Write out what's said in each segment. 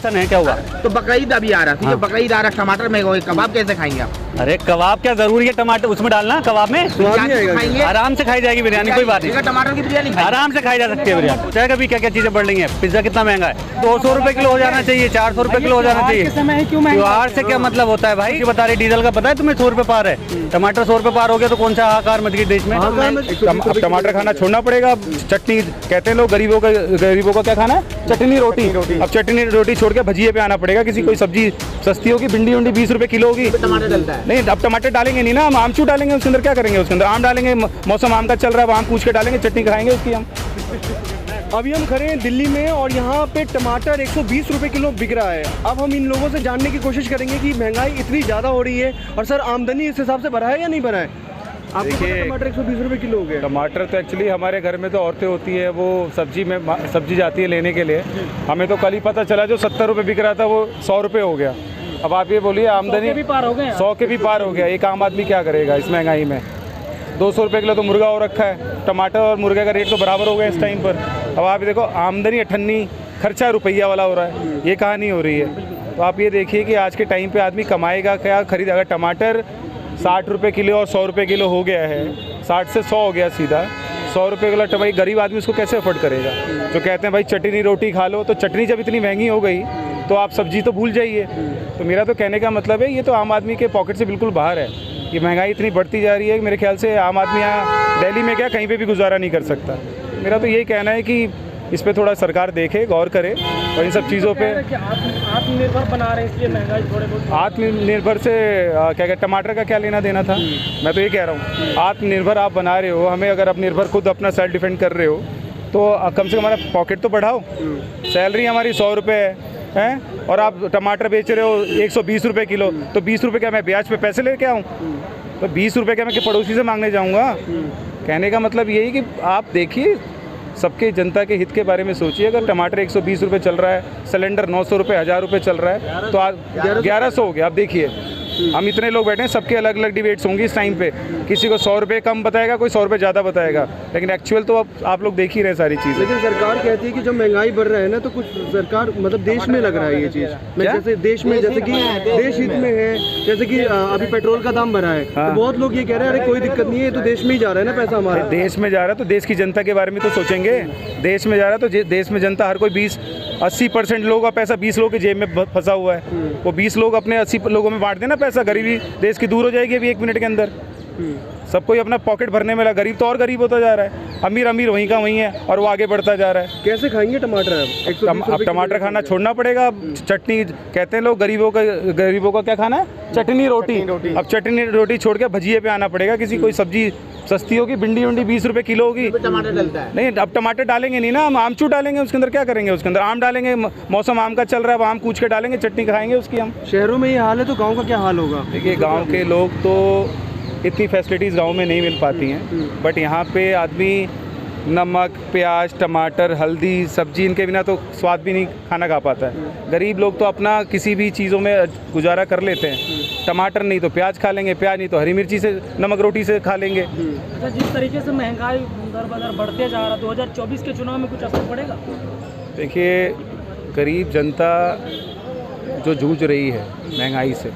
है क्या हुआ? तो बकरीद अभी आ रहा थी, हाँ। जो बकरीद आ रहा कटमाटर महंगे हो गए, कबाब कैसे खाएंगे आप? अरे कबाब क्या जरूरी है टमाटर उसमें डालना कबाब में? खाएंगे आराम से खाई जाएगी बिरयानी, कोई बात नहीं। टमाटर की बिरयानी आराम से खाई जा सकती है बिरयानी। चाहे कभी क्या क्या चीजें बढ़ रही हैं। पिज्जा कितना महंगा है, 200 रुपए किलो हो जाना चाहिए, 400 रुपए किलो हो जाना चाहिए। त्योहार से क्या मतलब होता है भाई? बता रहे डीजल का पता है तुम्हें 100 रुपए पार है, टमाटर 100 रुपए पार हो गया तो कौन सा हाहाकार मच गई देश में। अब टमाटर खाना छोड़ना पड़ेगा। चटनी कहते हैं लोग, गरीबों का क्या खाना है? चटनी रोटी। अब चटनी रोटी छोड़ के भजिए पे आना पड़ेगा। किसी कोई सब्जी सस्ती होगी, भिंडी उंडी 20 रुपए किलो होगी, टमाटर डलता है। नहीं अब टमाटर डालेंगे नहीं ना, हम आमचूर डालेंगे उसके अंदर। क्या करेंगे उसके अंदर? आम डालेंगे, मौसम आम का चल रहा है, आम पूछ के डालेंगे, चटनी खाएंगे उसकी हम। अभी हम खड़े हैं दिल्ली में और यहाँ पे टमाटर 120 रुपए किलो बिक रहा है। अब हम इन लोगों से जानने की कोशिश करेंगे कि महंगाई इतनी ज़्यादा हो रही है और सर आमदनी इस हिसाब से बढ़ा है या नहीं बढ़ा है? आपको पता है टमाटर 120 रुपए किलो हो गया? टमाटर तो एक्चुअली हमारे घर में तो औरतें होती है, वो सब्जी जाती है लेने के लिए। हमें तो कल ही पता चला जो 70 रुपये बिक रहा था वो 100 रुपये हो गया। अब आप ये बोलिए आमदनी 100 के भी पार हो गया। एक आम आदमी क्या करेगा इस महंगाई में? 200 रुपये किलो तो मुर्गा हो रखा है। टमाटर और मुर्गे का रेट तो बराबर हो गया इस टाइम पर। अब आप देखो आमदनी 98, खर्चा रुपया वाला हो रहा है, ये कहानी हो रही है। तो आप ये देखिए कि आज के टाइम पे आदमी कमाएगा क्या, खरीदेगा? टमाटर 60 रुपये किलो और 100 रुपये किलो हो गया है, 60 से 100 हो गया सीधा। 100 रुपये किलो टमाटर गरीब आदमी उसको कैसे अफोर्ड करेगा? जो कहते हैं भाई चटनी रोटी खा लो, तो चटनी जब इतनी महंगी हो गई तो आप सब्जी तो भूल जाइए। तो मेरा तो कहने का मतलब है ये तो आम आदमी के पॉकेट से बिल्कुल बाहर है। ये महंगाई इतनी बढ़ती जा रही है कि मेरे ख्याल से आम आदमी यहाँ दिल्ली में क्या कहीं पे भी गुजारा नहीं कर सकता। मेरा तो यही कहना है कि इस पे थोड़ा सरकार देखे, गौर करे और इन सब चीज़ों पे आत्मनिर्भर बना रहे हैं, इसलिए महंगाई थोड़े बहुत। आत्मनिर्भर से क्या कहते, टमाटर का क्या लेना देना था? मैं तो ये कह रहा हूँ आत्मनिर्भर आप बना रहे हो हमें, अगर आप निर्भर खुद अपना सेल्फ डिफेंड कर रहे हो तो कम से कम हमारा पॉकेट तो बढ़ाओ। सैलरी हमारी 100 रुपये है और आप टमाटर बेच रहे हो 120 रुपये किलो, तो 20 रुपये क्या मैं ब्याज पे पैसे लेके आऊँ? तो 20 रुपये क्या मैं पड़ोसी से मांगने जाऊँगा? कहने का मतलब यही कि आप देखिए सबके जनता के हित के बारे में सोचिए। अगर टमाटर 120 रुपये चल रहा है, सिलेंडर 900 रुपये 1000 रुपये चल रहा है, तो आज 1100 हो गया। आप देखिए हम इतने लोग बैठे हैं, सबके अलग अलग डिबेट्स होंगी इस टाइम पे। किसी को 100 रुपये कम बताएगा, कोई 100 रुपये ज़्यादा बताएगा, लेकिन एक्चुअल तो अब आप लोग देख ही रहे सारी चीज़ें। लेकिन सरकार कहती है कि जब महंगाई बढ़ रहा है ना तो कुछ सरकार मतलब देश में लग रहा है ये चीज़। जैसे देश में, जैसे कि देश हित में है, जैसे कि अभी पेट्रोल का दाम बढ़ा है तो बहुत लोग ये कह रहे हैं अरे कोई दिक्कत नहीं है, तो देश में ही जा रहा है ना पैसा हमारा। देश में जा रहा है तो देश की जनता के बारे में तो सोचेंगे। देश में जा रहा है तो देश में जनता, हर कोई 80% लोगों का पैसा 20 लोगों की जेब में फंसा हुआ है। वो 20 लोग अपने 80 लोगों में बांट देना पैसा, गरीबी देश की दूर हो जाएगी अभी 1 मिनट के अंदर। सब कोई अपना पॉकेट भरने में लगा, गरीब तो और गरीब होता जा रहा है, अमीर अमीर वहीं का वहीं है और वो आगे बढ़ता जा रहा है। कैसे खाएंगे टमाटर? अब टमाटर खाना छोड़ना पड़ेगा। चटनी कहते हैं लोग, गरीबों का क्या खाना है? चटनी रोटी। अब चटनी रोटी छोड़ के भजिए पे आना पड़ेगा। किसी कोई सब्जी सस्ती होगी, भिंडी उंडी 20 रुपए किलो होगी, टमाटर डलता है। नहीं अब टमाटर डालेंगे नहीं ना, हम आमचूर डालेंगे उसके अंदर। क्या करेंगे उसके अंदर? आम डालेंगे, मौसम आम का चल रहा है, आम पूछ के डालेंगे, चटनी खाएंगे उसकी हम। शहरों में ये हाल है तो गाँव का क्या हाल होगा? देखिए गाँव के लोग तो इतनी फैसिलिटीज़ गाँव में नहीं मिल पाती हैं, बट यहाँ पे आदमी नमक, प्याज, टमाटर, हल्दी, सब्जी, इनके बिना तो स्वाद भी नहीं खाना खा पाता है। गरीब लोग तो अपना किसी भी चीज़ों में गुजारा कर लेते हैं। टमाटर नहीं तो प्याज खा लेंगे, प्याज नहीं तो हरी मिर्ची से नमक रोटी से खा लेंगे। अच्छा, जिस तरीके से महंगाई दर बदर बढ़ते जा रहा, 2024 के चुनाव में कुछ असर पड़ेगा? देखिए गरीब जनता जो जूझ रही है महंगाई से,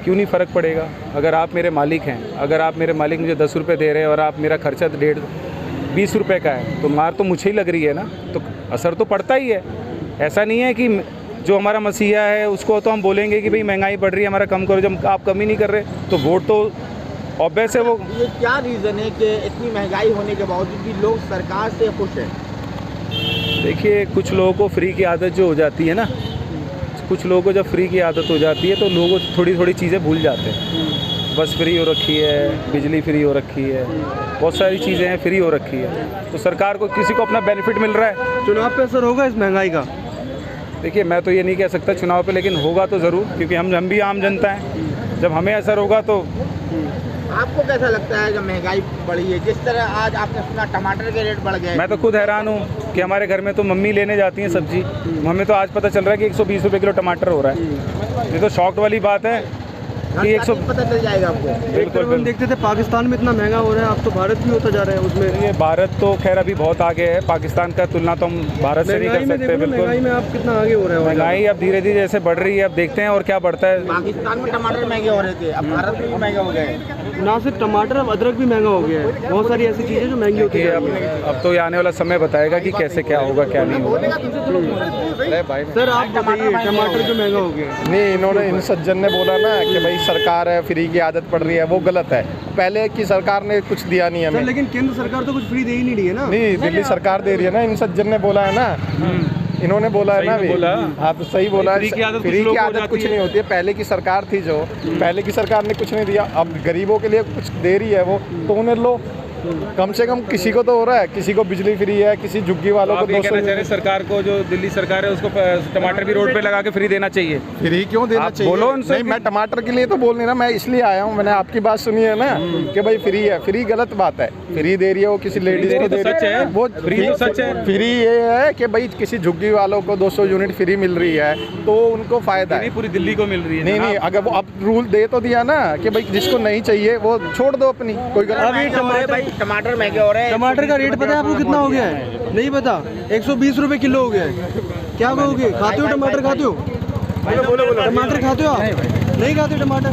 क्यों नहीं फ़र्क पड़ेगा? अगर आप मेरे मालिक हैं, अगर आप मेरे मालिक मुझे 10 रुपये दे रहे हैं और आप मेरा खर्चा 20 रुपये का है, तो मार तो मुझे ही लग रही है ना, तो असर तो पड़ता ही है। ऐसा नहीं है कि जो हमारा मसीहा है उसको तो हम बोलेंगे कि भाई महंगाई बढ़ रही है हमारा कम करो, जब आप कम ही नहीं कर रहे तो वोट तो ऑब्वियस है। वो ये क्या रीज़न है कि इतनी महंगाई होने के बावजूद भी लोग सरकार से खुश हैं? देखिए कुछ लोगों को फ्री की आदत जो हो जाती है ना, कुछ लोगों को जब फ्री की आदत हो जाती है तो लोग थोड़ी थोड़ी चीज़ें भूल जाते हैं। बस फ्री हो रखी है, बिजली फ्री हो रखी है, बहुत सारी चीज़ें हैं फ्री हो रखी है, तो सरकार को किसी को अपना बेनिफिट मिल रहा है। चुनाव पे असर होगा इस महंगाई का? देखिए मैं तो ये नहीं कह सकता चुनाव पे, लेकिन होगा तो ज़रूर, क्योंकि हम भी आम जनता हैं। जब हमें असर होगा तो। आपको कैसा लगता है जब महंगाई बढ़ी है, जिस तरह आज आपने सुना टमाटर के रेट बढ़ गए? मैं तो खुद हैरान हूँ कि हमारे घर में तो मम्मी लेने जाती हैं सब्जी, हमें तो आज पता चल रहा है कि 120 रुपये किलो टमाटर हो रहा है। ये तो शॉक्ड वाली बात है कि 100 पता चल जाएगा आपको। एक तरफ हम देखते थे पाकिस्तान में इतना महंगा हो रहा है, अब तो भारत भी होता जा रहा है उसमें। ये भारत तो खैर अभी बहुत आगे है, पाकिस्तान का तुलना तो हम भारत से नहीं कर सकते। बिल्कुल महंगाई में आप कितना आगे हो रहे हैं? महंगाई अब धीरे धीरे जैसे बढ़ रही है, अब देखते हैं और क्या बढ़ता है। पाकिस्तान में टमाटर महंगे हो रहे थे, अब भारत में भी महंगे हो गए। ना सिर्फ टमाटर, अब अदरक भी महंगा हो गया है। बहुत सारी ऐसी चीज़ें जो महंगी होती है। अब तो ये आने वाला समय बताएगा कि कैसे क्या होगा क्या नहीं होगा। सर आप बताइए, टमाटर जो महंगा हो गया है। नहीं, इन्होंने इन सज्जन ने बोला ना कि भाई सरकार है, फ्री की आदत पड़ रही है, वो गलत है। पहले की सरकार ने कुछ दिया नहीं सर हमें। लेकिन केंद्र सरकार तो कुछ फ्री दे ही नहीं रही है ना। नहीं, दिल्ली सरकार दे रही है ना, इन सज्जन ने बोला है ना, इन्होंने बोला है ना अभी। हाँ तो सही बोला है, फ्री की आदत कुछ नहीं होती है। पहले की सरकार थी जो, पहले की सरकार ने कुछ नहीं दिया, अब गरीबों के लिए कुछ दे रही है वो, तो उन्हें लो। कम से कम किसी को तो हो रहा है, किसी को बिजली फ्री है, किसी झुग्गी वालों को 200। सरकार को, जो दिल्ली सरकार है उसको टमाटर भी रोड पे लगा के फ्री देना चाहिए। फ्री क्यों देना आप चाहिए? बोलो उनसे। नहीं, मैं टमाटर के लिए तो बोल नहीं रहा, मैं इसलिए आया हूँ, मैंने आपकी बात सुनी है ना कि भाई फ्री है। फ्री गलत बात है, फ्री दे रही है वो किसी लेडीज को दे रही है, वो फ्री तो सच है। फ्री ये है कि भाई किसी झुग्गी वालों को 200 यूनिट फ्री मिल रही है तो उनको फायदा है। पूरी दिल्ली को मिल रही है। नहीं, अगर वो अब रूल दे तो दिया ना कि भाई जिसको नहीं चाहिए वो छोड़ दो अपनी, कोई गलत। टमाटर महंगे हो रहे हैं। टमाटर का रेट पता है आपको कितना हो गया है? नहीं पता, 120 रुपए किलो हो गया है। क्या कहोगे, खाते हो टमाटर? खाते हो टमाटर? खाते हो आप? नहीं खाते टमाटर?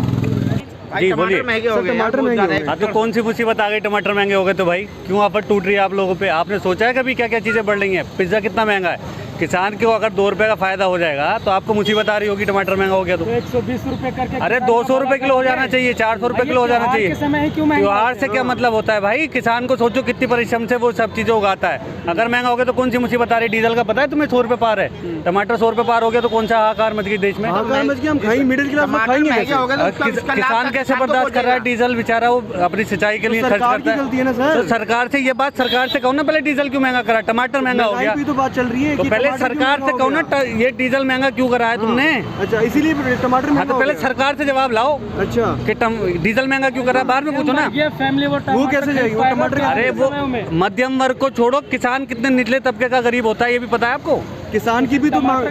जी बोलिए। महंगे हो गए, टमाटर महंगे हो गए। हाँ तो कौन सी मुसीबत आ गई टमाटर महंगे हो गए तो भाई? क्यों ऑफर टूट रही है आप लोगों पे? आपने सोचा है कभी क्या क्या चीज़ें बढ़ रही हैं? पिज्ज़ा कितना महंगा है। किसान को अगर 2 रुपये का फायदा हो जाएगा तो आपको मुसीबत आ रही होगी टमाटर महंगा हो गया तो। 120 रुपए करके। अरे 200 रुपये किलो हो जाना चाहिए, 400 रुपये किलो हो जाना चाहिए। समय क्यों महंगा? त्योहार से क्या मतलब होता है भाई? किसान को सोचो कितनी परिश्रम से वो सब चीजें उगाता है। अगर महंगा हो गया तो कौन सी मुसीबत आ रही है? डीजल का पता है तुम्हें 100 रुपये पार है, टमाटर 100 रुपये पार हो गया तो कौन सा हाहाकार मच गई देश में? हम खाएंगे, मिडिल क्लास लोग खाएंगे कैसे? किसान कैसे बर्दाश्त कर रहा है डीजल? बेचारा वो अपनी सिंचाई के लिए खर्च करता है। गलती है ना सर। तो सरकार से ये बात, सरकार से कहो ना पहले डीजल क्यों महंगा करा, टमाटर महंगा हो गया महंगाई की तो बात चल रही है तो कि पहले टमाटर क्यों सरकार महंगा से हो कहो ना गया? ये डीजल महंगा क्यों करा है तुमने? अच्छा, इसीलिए टमाटर हाँ महंगा तो हो पहले गया। सरकार से जवाब लाओ अच्छा, कि डीजल महंगा क्यों करा है, बाद में पूछो ना। ये फैमिली वो कैसे जाएगी? वो टमाटर अरे वो मध्यम वर्ग को छोड़ो, किसान कितने निचले तबके का गरीब होता है ये भी पता है आपको? किसान की भी तो मांग,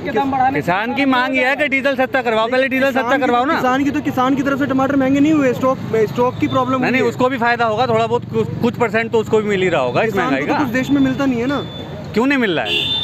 किसान की मांग ये है कि डीजल सस्ता करवाओ, पहले डीजल सस्ता करवाओ ना। किसान की तरफ से टमाटर महंगे नहीं हुए, स्टॉक की प्रॉब्लम नहीं, उसको भी फायदा होगा थोड़ा बहुत, कुछ परसेंट तो उसको भी मिल ही रहा होगा इस महंगाई का। कुछ देश में मिलता नहीं है ना। क्यों नहीं मिल रहा है?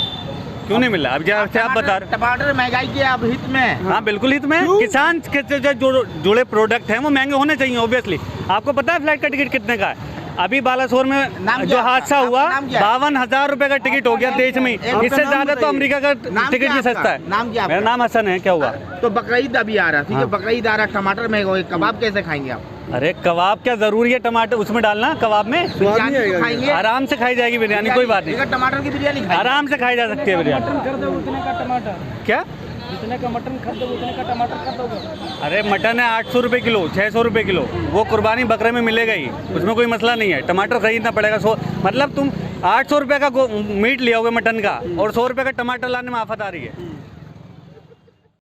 क्यों नहीं मिल रहा? अब जैसे आप बता रहे, टमाटर महंगाई के अब हित में। हाँ बिल्कुल हित में। किसान के जो जुड़े प्रोडक्ट हैं वो महंगे होने चाहिए ऑब्वियसली। आपको पता है फ्लाइट का टिकट कितने का है? अभी बालासोर में जो हादसा हुआ 52,000 रुपए का टिकट हो गया देश में। इससे ज्यादा तो अमेरिका का टिकट भी सस्ता है। नाम क्या? मेरा नाम हसन है। क्या हुआ? तो बकरीद अभी आ रहा, ठीक है, बकरीद आ रहा, टमाटर महंगे हो गए, कबाब कैसे खाएंगे आप? अरे कबाब क्या जरूरी है टमाटर उसमें डालना कबाब में? खाएंगे आराम से खाई जाएगी बिरयानी, कोई बात नहीं। टमाटर की बिरयानी आराम से खाई जा सकती है बिरयानी। उतने का टमाटर, क्या जितने का मटन खरीदो उतने का टमाटर खरीदोगे? अरे मटन है 800 रुपये किलो, 600 रुपये किलो, वो कुर्बानी बकरे में मिलेगा ही, उसमें कोई मसला नहीं है। टमाटर खरीदना पड़ेगा। मतलब तुम 800 रुपये का मीट ले आओगे मटन का और 100 रुपये का टमाटर लाने में आफत आ रही है।